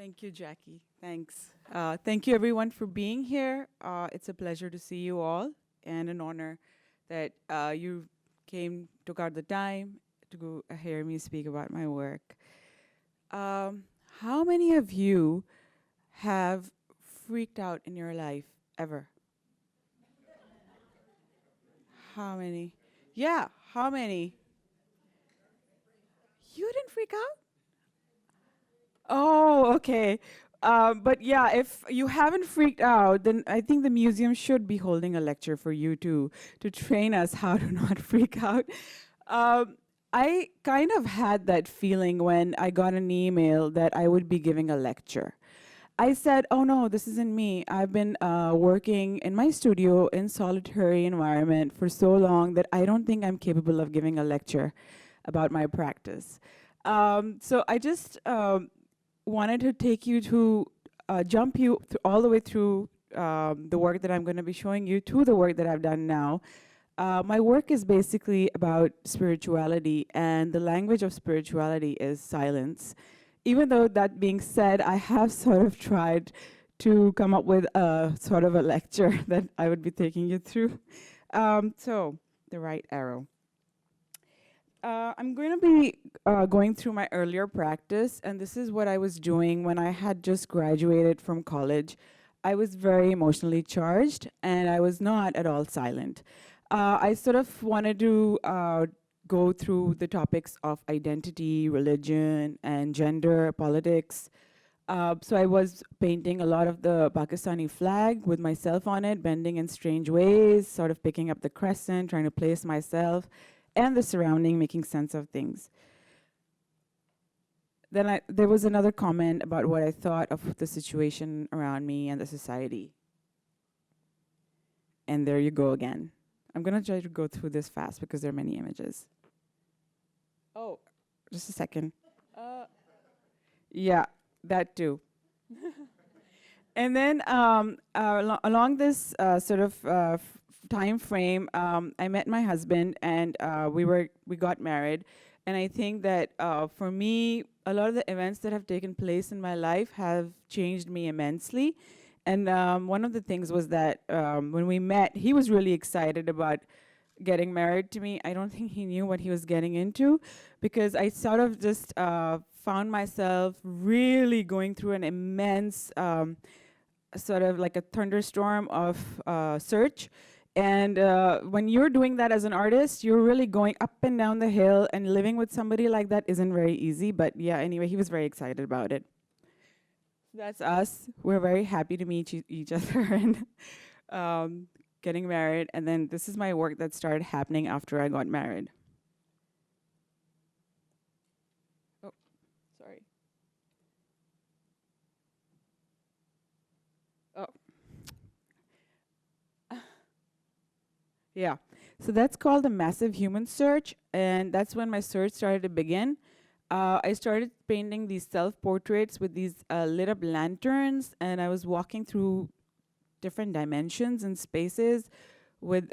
Thank you, Jackie. Thanks. Thank you, everyone, for being here. It's a pleasure to see you all, and an honor that you took out the time to hear me speak about my work. Um, how many of you have freaked out in your life ever? How many? Yeah, how many? You didn't freak out? Oh, okay. But yeah, if you haven't freaked out, then I think the museum should be holding a lecture for you to train us how to not freak out. Um, I kind of had that feeling when I got an email that I would be giving a lecture. I said, "Oh no, this isn't me. I've been working in my studio in solitary environment for so long that I don't think I'm capable of giving a lecture about my practice." So I just wanted to take you to jump you all the way through the work that I'm going to be showing you to the work that I've done now. My work is basically about spirituality, and the language of spirituality is silence. Even though that being said, I have sort of tried to come up with a sort of a lecture that I would be taking you through. So, the right arrow. I'm going to be going through my earlier practice, and this is what I was doing when I had just graduated from college. I was very emotionally charged, and I was not at all silent. I sort of wanted to go through the topics of identity, religion, and gender, politics. So I was painting a lot of the Pakistani flag with myself on it, bending in strange ways, sort of picking up the crescent, trying to place myself and the surrounding, making sense of things. Then there was another comment about what I thought of the situation around me and the society. And there you go again. I'm gonna try to go through this fast because there are many images. Oh, just a second. Yeah, that too. And then along this sort of time frame, I met my husband, and we got married. And I think that for me, a lot of the events that have taken place in my life have changed me immensely. And one of the things was that when we met, he was really excited about getting married to me. I don't think he knew what he was getting into, because I sort of just found myself really going through an immense sort of like a thunderstorm of search. And when you're doing that as an artist, you're really going up and down the hill, and living with somebody like that isn't very easy. But yeah, anyway, he was very excited about it. That's us. We're very happy to meet each other and getting married. And then this is my work that started happening after I got married. Oh, sorry. Oh. Yeah. So that's called a massive human search, and that's when my search started to begin. I started painting these self-portraits with these lit up lanterns, and I was walking through different dimensions and spaces with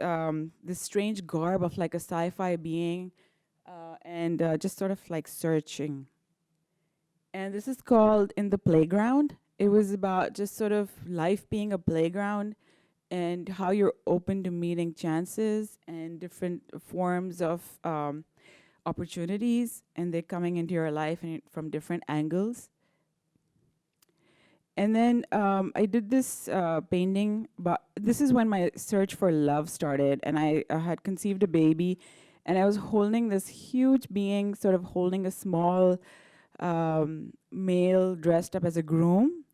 this strange garb of like a sci-fi being, and just sort of like searching. And this is called In the Playground. It was about just sort of life being a playground, and how you're open to meeting chances and different forms of opportunities, and they're coming into your life and from different angles. And then I did this painting, but this is when my search for love started, and I had conceived a baby, and I was holding this huge being, sort of holding a small male dressed up as a groom,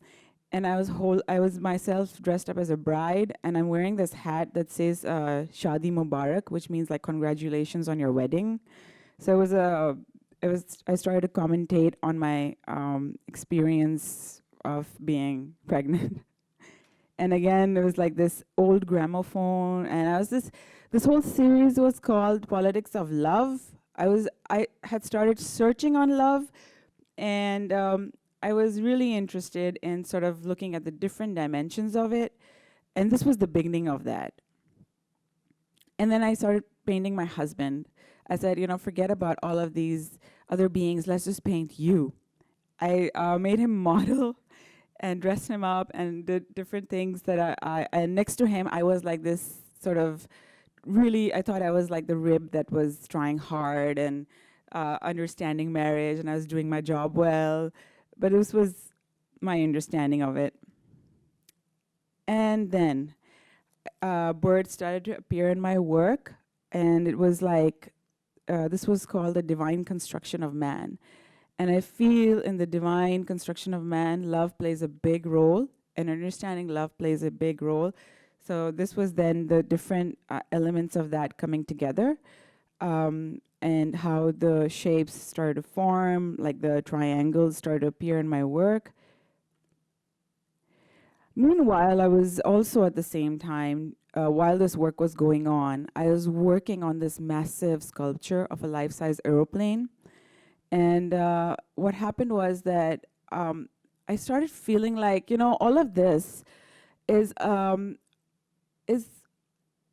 and I was myself dressed up as a bride, and I'm wearing this hat that says Shadi Mubarak, which means like congratulations on your wedding. So I started to commentate on my experience of being pregnant. And again, it was like this old gramophone, and this whole series was called Politics of Love. I had started searching on love, and I was really interested in sort of looking at the different dimensions of it, and this was the beginning of that. And then I started painting my husband. I said, forget about all of these other beings, let's just paint you. I made him model and dressed him up and did different things that and next to him, I was like this sort of really, I thought I was like the rib that was trying hard and understanding marriage, and I was doing my job well, but this was my understanding of it. And then birds started to appear in my work, and it was like, this was called the divine construction of man. And I feel in the divine construction of man, love plays a big role, and understanding love plays a big role. So this was then the different elements of that coming together, and how the shapes started to form, like the triangles started to appear in my work. Meanwhile, I was also at the same time, while this work was going on, I was working on this massive sculpture of a life-size aeroplane. And what happened was that I started feeling like, all of this is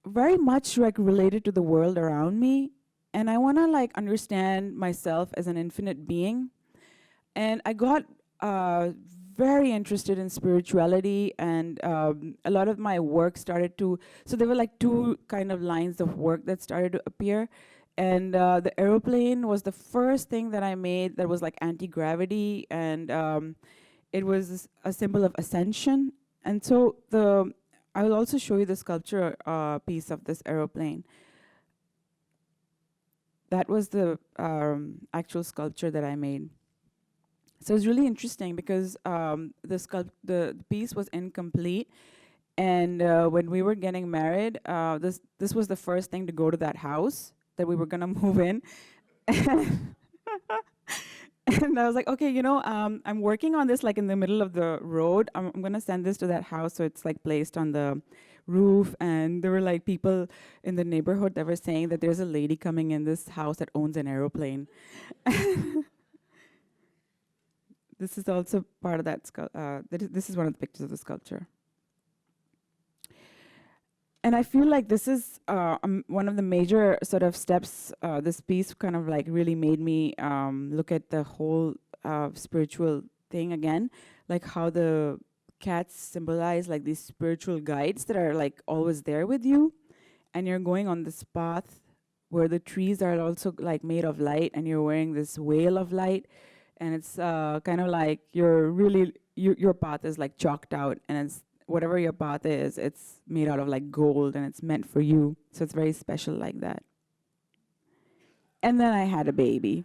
very much like related to the world around me. And I want to like understand myself as an infinite being. And I got very interested in spirituality, and a lot of my work started to, so there were like two kind of lines of work that started to appear. And the aeroplane was the first thing that I made that was like anti-gravity, and it was a symbol of ascension. And so I will also show you the sculpture piece of this aeroplane. That was the actual sculpture that I made. So it was really interesting because the piece was incomplete, and when we were getting married, this was the first thing to go to that house that we were gonna move in. And I was like, okay, I'm working on this like in the middle of the road. I'm gonna send this to that house, so it's like placed on the roof. And there were like people in the neighborhood that were saying that there's a lady coming in this house that owns an aeroplane. This is also part of that. This is one of the pictures of the sculpture. And I feel like this is one of the major sort of steps. This piece kind of like really made me look at the whole spiritual thing again, like how the cats symbolize like these spiritual guides that are like always there with you, and you're going on this path where the trees are also like made of light, and you're wearing this veil of light, and it's kind of like your path is like chalked out, and it's whatever your path is, it's made out of like gold, and it's meant for you. So it's very special like that. And then I had a baby.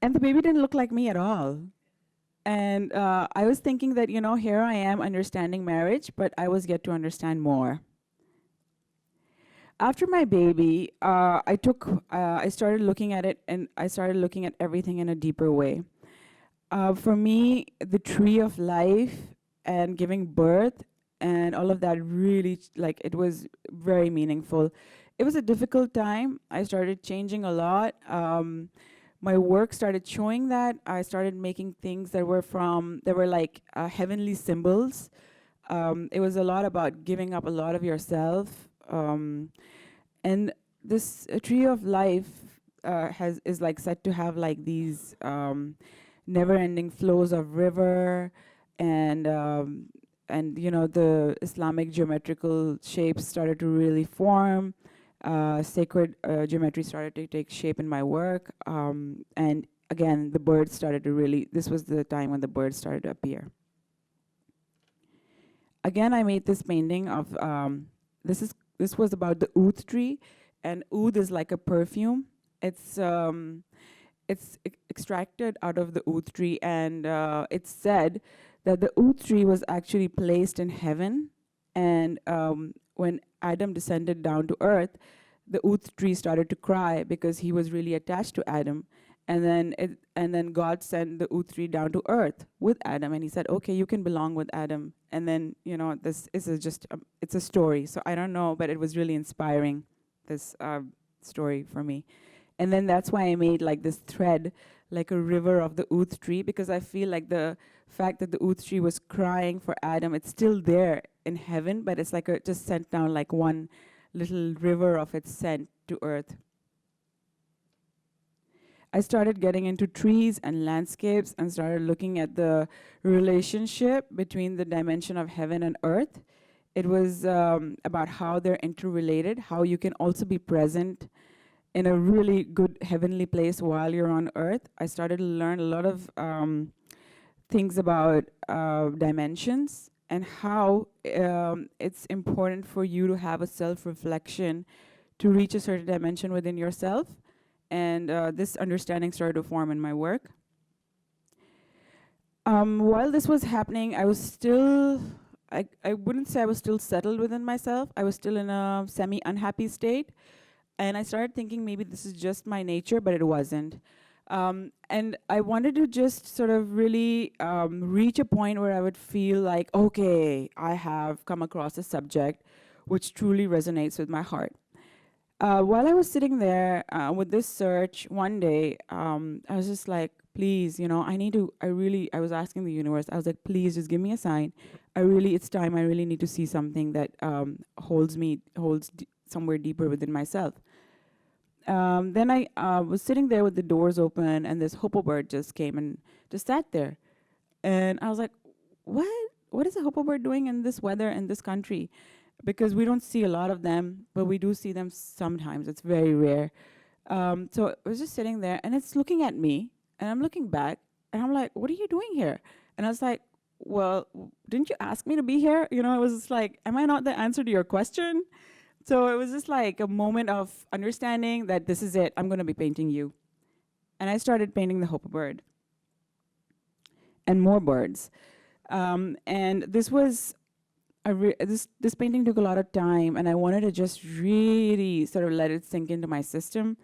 And the baby didn't look like me at all. And I was thinking that, here I am understanding marriage, but I was yet to understand more. After my baby, I started looking at it, and I started looking at everything in a deeper way. For me, the tree of life and giving birth and all of that really, like, it was very meaningful. It was a difficult time. I started changing a lot. My work started showing that. I started making things that were like heavenly symbols. It was a lot about giving up a lot of yourself. And this tree of life is like said to have like these never-ending flows of river, and the Islamic geometrical shapes started to really form. Sacred geometry started to take shape in my work, and again, the birds started to really. This was the time when the birds started to appear. Again, I made this painting of this was about the oud tree, and oud is like a perfume. It's extracted out of the oud tree, and it's said that the oud tree was actually placed in heaven, and when Adam descended down to earth, the oud tree started to cry because he was really attached to Adam, and then God sent the oud tree down to earth with Adam, and he said, okay, you can belong with Adam. And then, this is just it's a story, so I don't know, but it was really inspiring, this story for me. And then that's why I made like this thread, like a river of the oud tree, because I feel like the fact that the oud tree was crying for Adam, it's still there in heaven, but it's like just sent down like one little river of its scent to earth. I started getting into trees and landscapes and started looking at the relationship between the dimension of heaven and earth. It was about how they're interrelated, how you can also be present in a really good heavenly place while you're on earth. I started to learn a lot of things about dimensions and how it's important for you to have a self-reflection to reach a certain dimension within yourself. And this understanding started to form in my work. While this was happening, I was still, I wouldn't say I was still settled within myself. I was still in a semi-unhappy state. And I started thinking maybe this is just my nature, but it wasn't. And I wanted to just sort of really reach a point where I would feel like, okay, I have come across a subject which truly resonates with my heart. While I was sitting there with this search one day, I was just like, please, you know, I was asking the universe, I was like, please just give me a sign. It's time, I really need to see something that holds somewhere deeper within myself. Then I was sitting there with the doors open, and this hoopoe bird just came and just sat there. And I was like, what is a hoopoe bird doing in this weather in this country? Because we don't see a lot of them, but we do see them sometimes. It's very rare. So I was just sitting there, and it's looking at me, and I'm looking back, and I'm like, what are you doing here? And I was like, well, didn't you ask me to be here? You know, it was just like, am I not the answer to your question? So it was just like a moment of understanding that this is it, I'm gonna be painting you. And I started painting the hoopoe bird and more birds. And this was, this painting took a lot of time, and I wanted to just really sort of let it sink into my system.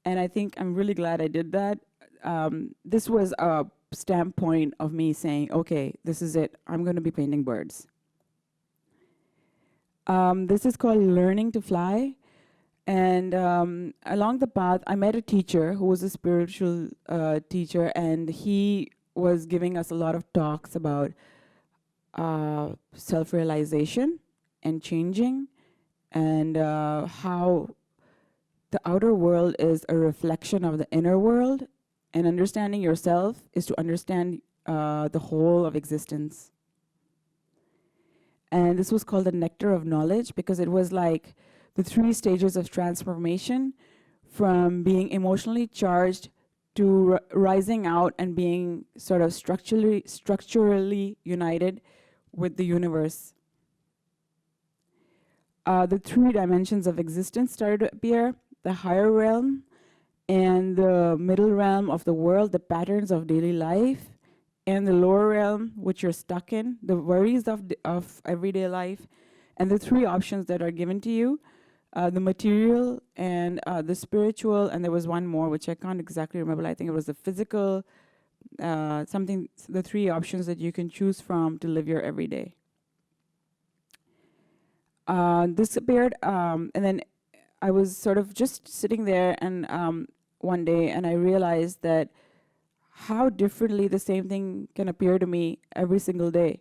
And I think I'm really glad I did that. This was a stamp point of me saying, okay, this is it, I'm gonna be painting birds. This is called Learning to Fly. And along the path, I met a teacher who was a spiritual teacher, and he was giving us a lot of talks about self-realization and changing, and how the outer world is a reflection of the inner world, and understanding yourself is to understand the whole of existence. And this was called the Nectar of Knowledge, because it was like the 3 stages of transformation from being emotionally charged to rising out and being sort of structurally united with the universe. The 3 dimensions of existence started to appear: the higher realm and the middle realm of the world, the patterns of daily life, and the lower realm, which you're stuck in, the worries of everyday life, and the 3 options that are given to you, the material and the spiritual, and there was one more, which I can't exactly remember. I think it was the physical, the 3 options that you can choose from to live your everyday. This appeared, and then I was sort of just sitting there, and one day, and I realized that how differently the same thing can appear to me every single day.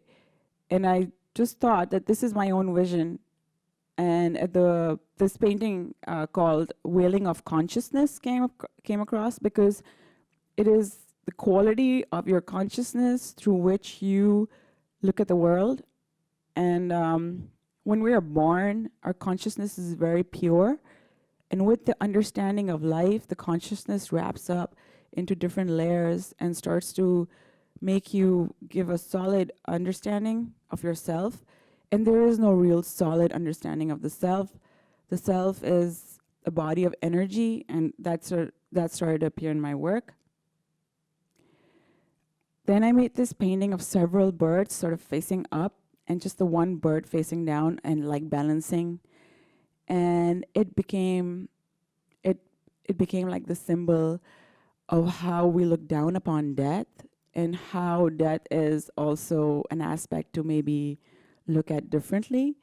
And I just thought that this is my own vision. And this painting called Wailing of Consciousness came across, because it is the quality of your consciousness through which you look at the world. And when we are born, our consciousness is very pure. And with the understanding of life, the consciousness wraps up into different layers and starts to make you give a solid understanding of yourself. And there is no real solid understanding of the self. The self is a body of energy, and that started to appear in my work. Then I made this painting of several birds sort of facing up, and just the one bird facing down and like balancing. And it became like the symbol of how we look down upon death, and how death is also an aspect to maybe look at differently.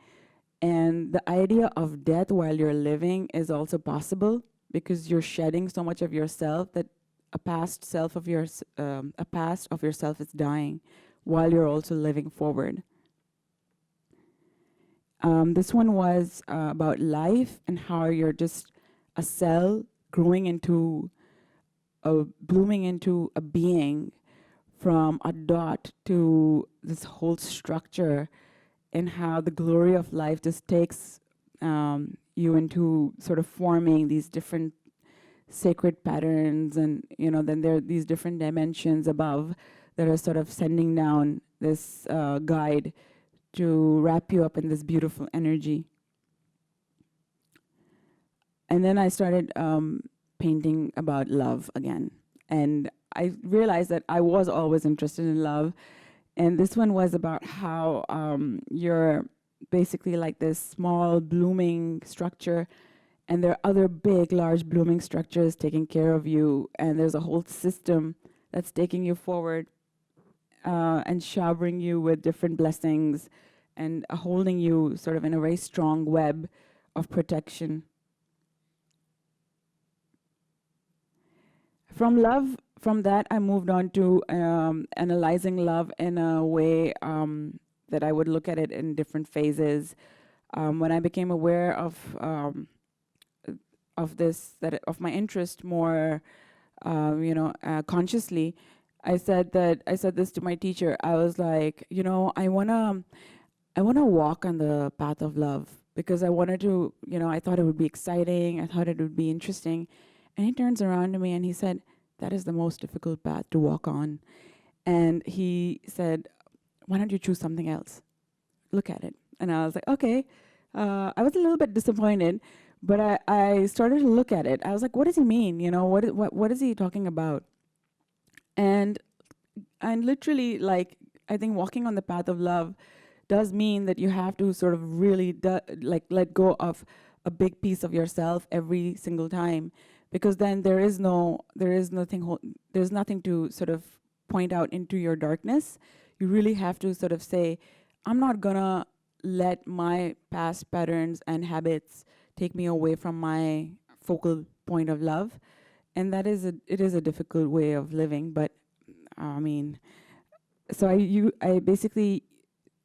And the idea of death while you're living is also possible, because you're shedding so much of yourself that a past of yourself is dying while you're also living forward. This one was about life and how you're just a cell growing into blooming into a being from a dot to this whole structure, and how the glory of life just takes you into sort of forming these different sacred patterns, and then there are these different dimensions above that are sort of sending down this guide to wrap you up in this beautiful energy. And then I started painting about love again, and I realized that I was always interested in love, and this one was about how you're basically like this small blooming structure, and there are other big, large blooming structures taking care of you, and there's a whole system that's taking you forward and showering you with different blessings and holding you sort of in a very strong web of protection. From that, I moved on to analyzing love in a way that I would look at it in different phases. When I became aware of this, of my interest more, consciously, I said this to my teacher. I was like, I wanna walk on the path of love, because I wanted to, I thought it would be exciting. I thought it would be interesting. And he turns around to me and he said, that is the most difficult path to walk on. And he said, why don't you choose something else? Look at it. And I was like, okay. I was a little bit disappointed, but I started to look at it. I was like, what does he mean? What is he talking about? And literally, like, I think walking on the path of love does mean that you have to sort of really let go of a big piece of yourself every single time, because then there's nothing to sort of point out into your darkness. You really have to sort of say, I'm not gonna let my past patterns and habits take me away from my focal point of love. And it is a difficult way of living, but so I basically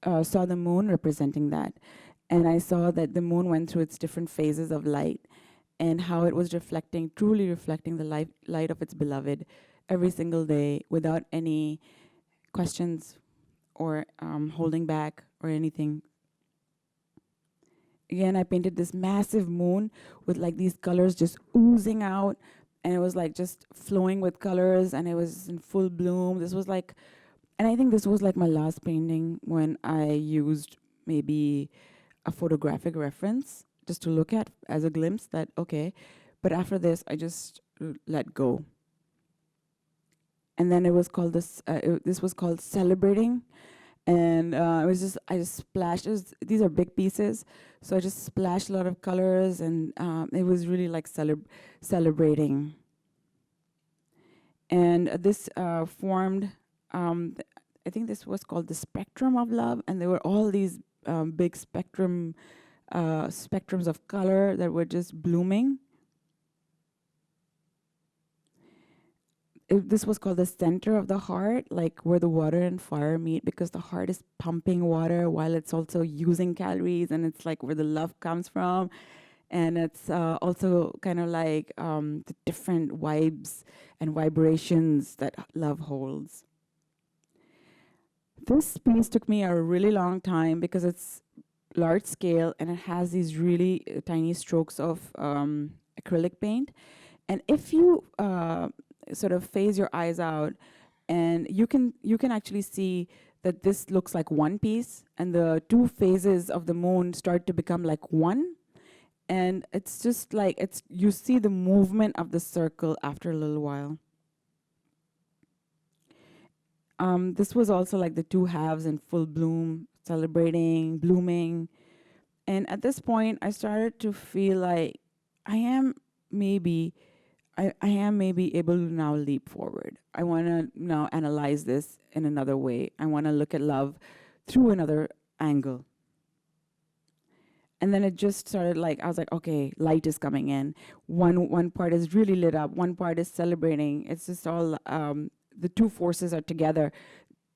saw the moon representing that, and I saw that the moon went through its different phases of light, and how it was truly reflecting the light of its beloved every single day, without any questions or holding back or anything. Again, I painted this massive moon with like these colors just oozing out, and it was like just flowing with colors, and it was in full bloom. And I think this was like my last painting when I used maybe a photographic reference just to look at as a glimpse that, okay, but after this, I just let go. And then it was called this was called Celebrating. And I just splashed, these are big pieces, so I just splashed a lot of colors, and it was really like celebrating. And this formed, I think this was called the spectrum of love, and there were all these big spectrums of color that were just blooming. This was called the center of the heart, like where the water and fire meet, because the heart is pumping water while it's also using calories, and it's like where the love comes from. And it's also kind of like the different vibes and vibrations that love holds. This piece took me a really long time because it's large scale, and it has these really tiny strokes of acrylic paint. And if you sort of phase your eyes out, and you can actually see that this looks like one piece, and the two phases of the moon start to become like one. And it's just like, you see the movement of the circle after a little while. This was also like the two halves in full bloom, celebrating, blooming. And at this point, I started to feel like I am maybe able to now leap forward. I want to now analyze this in another way. I want to look at love through another angle. And then it just started like, I was like, okay, light is coming in. One part is really lit up. One part is celebrating. It's just all, the two forces are together.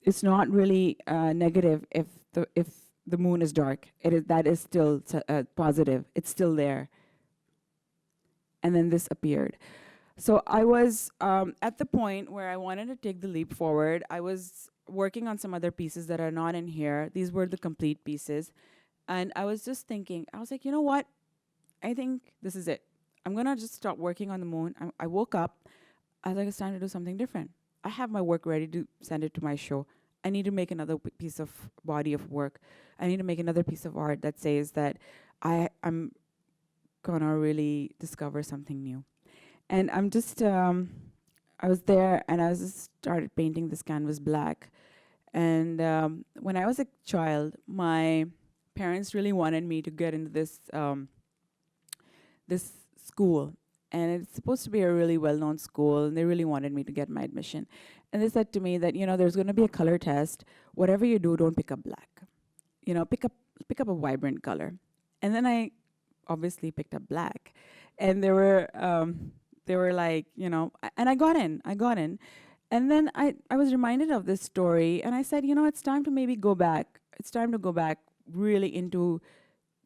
It's not really negative if the moon is dark. That is still positive. It's still there. And then this appeared. So I was at the point where I wanted to take the leap forward. I was working on some other pieces that are not in here. These were the complete pieces. And I was just thinking, I was like, you know what? I think this is it. I'm going to just stop working on the moon. I woke up. I was like, it's time to do something different. I have my work ready to send it to my show. I need to make another piece of body of work. I need to make another piece of art that says that I'm going to really discover something new. And I'm just, I was there and I was just started painting this canvas black. And when I was a child, my parents really wanted me to get into this school. And it's supposed to be a really well-known school, and they really wanted me to get my admission. And they said to me that, there's going to be a color test. Whatever you do, don't pick up black. Pick up a vibrant color. And then I obviously picked up black. And they were like, and I got in. And then I was reminded of this story, and I said, it's time to maybe go back. It's time to go back really into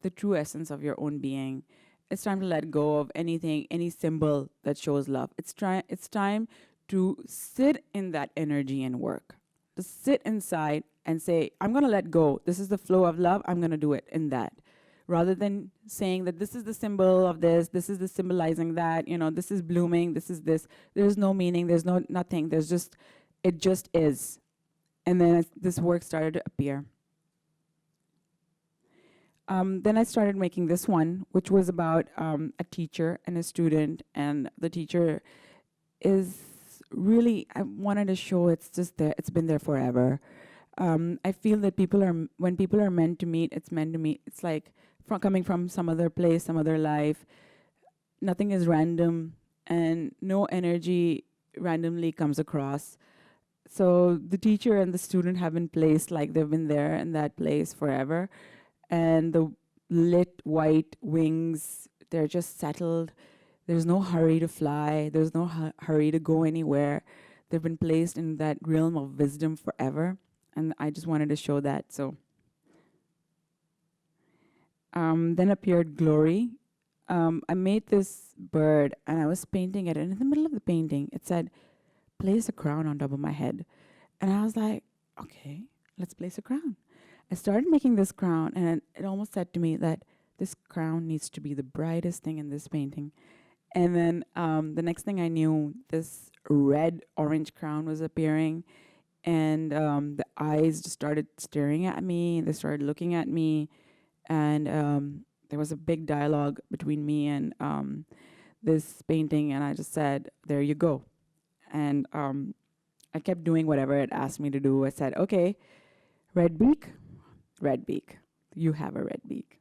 the true essence of your own being. It's time to let go of anything, any symbol that shows love. It's time to sit in that energy and work. To sit inside and say, I'm going to let go. This is the flow of love. I'm going to do it in that. Rather than saying that this is the symbol of this is the symbolizing that, this is blooming, this is this. There's no meaning, there's nothing. It just is. And then this work started to appear. Then I started making this one, which was about a teacher and a student. And the teacher is really, I wanted to show it's just there. It's been there forever. I feel that when people are meant to meet, it's meant to meet. It's like coming from some other place, some other life. Nothing is random, and no energy randomly comes across. So the teacher and the student have been placed like they've been there in that place forever. And the lit white wings, they're just settled. There's no hurry to fly. There's no hurry to go anywhere. They've been placed in that realm of wisdom forever. And I just wanted to show that. So then appeared Glory. I made this bird and I was painting it. And in the middle of the painting, it said, place a crown on top of my head. And I was like, okay, let's place a crown. I started making this crown, and it almost said to me that this crown needs to be the brightest thing in this painting. And then the next thing I knew, this red-orange crown was appearing, and the eyes just started staring at me. They started looking at me, and there was a big dialogue between me and this painting, and I just said, there you go. And I kept doing whatever it asked me to do. I said, okay, red beak. Red beak. You have a red beak.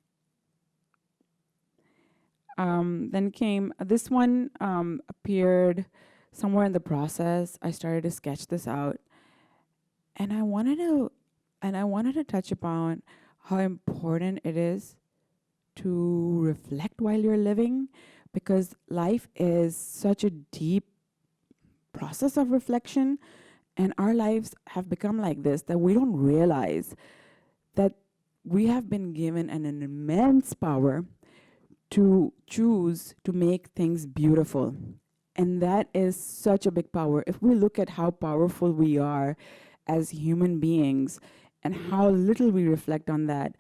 Then came this one appeared somewhere in the process. I started to sketch this out, and I wanted to touch upon how important it is to reflect while you're living, because life is such a deep process of reflection, and our lives have become like this that we don't realize that we have been given an immense power to choose to make things beautiful. And that is such a big power. If we look at how powerful we are as human beings and how little we reflect on that,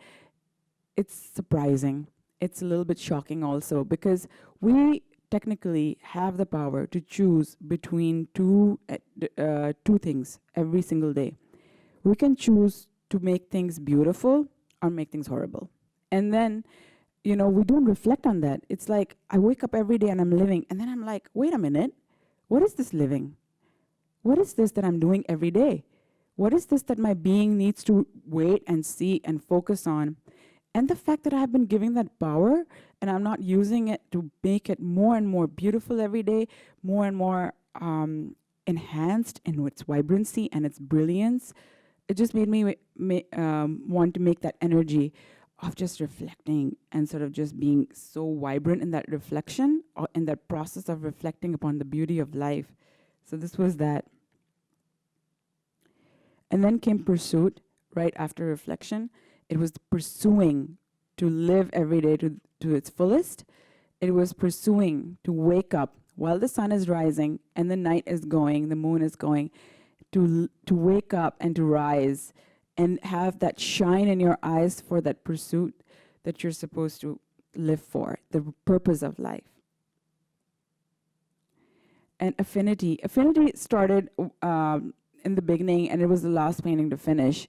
it's surprising. It's a little bit shocking also, because we technically have the power to choose between two things every single day. We can choose to make things beautiful or make things horrible. And then, we don't reflect on that. It's like I wake up every day and I'm living, and then I'm like, wait a minute, what is this living? What is this that I'm doing every day? What is this that my being needs to wait and see and focus on? And the fact that I've been giving that power and I'm not using it to make it more and more beautiful every day, more and more enhanced in its vibrancy and its brilliance, it just made me want to make that energy of just reflecting and sort of just being so vibrant in that reflection, or in that process of reflecting upon the beauty of life. So this was that. And then came pursuit right after reflection. It was pursuing to live every day to its fullest. It was pursuing to wake up while the sun is rising and the night is going, the moon is going, to wake up and to rise and have that shine in your eyes for that pursuit that you're supposed to live for, the purpose of life. And affinity started in the beginning, and it was the last painting to finish.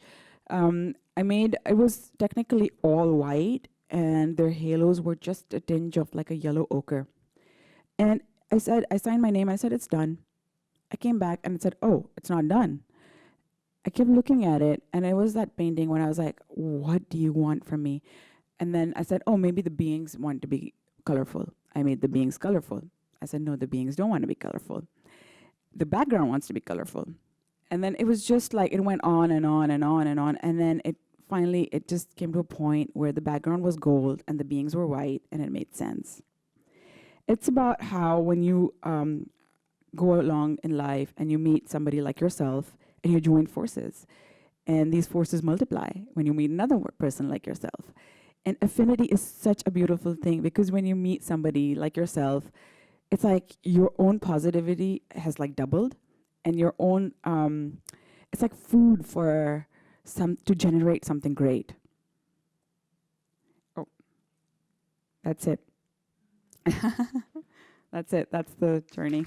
It was technically all white, and their halos were just a tinge of like a yellow ochre. And I signed my name, I said, it's done. I came back and it said, oh, it's not done. I kept looking at it, and it was that painting when I was like, what do you want from me? And then I said, oh, maybe the beings want to be colorful. I made the beings colorful. I said, no, the beings don't want to be colorful. The background wants to be colorful. And then it was just like, it went on and on and on and on. And then it just came to a point where the background was gold and the beings were white, and it made sense. It's about how when you go along in life and you meet somebody like yourself and you join forces, and these forces multiply when you meet another person like yourself. And affinity is such a beautiful thing, because when you meet somebody like yourself, it's like your own positivity has like doubled, and your own, it's like food for to generate something great. Oh, that's it. That's it. That's the journey.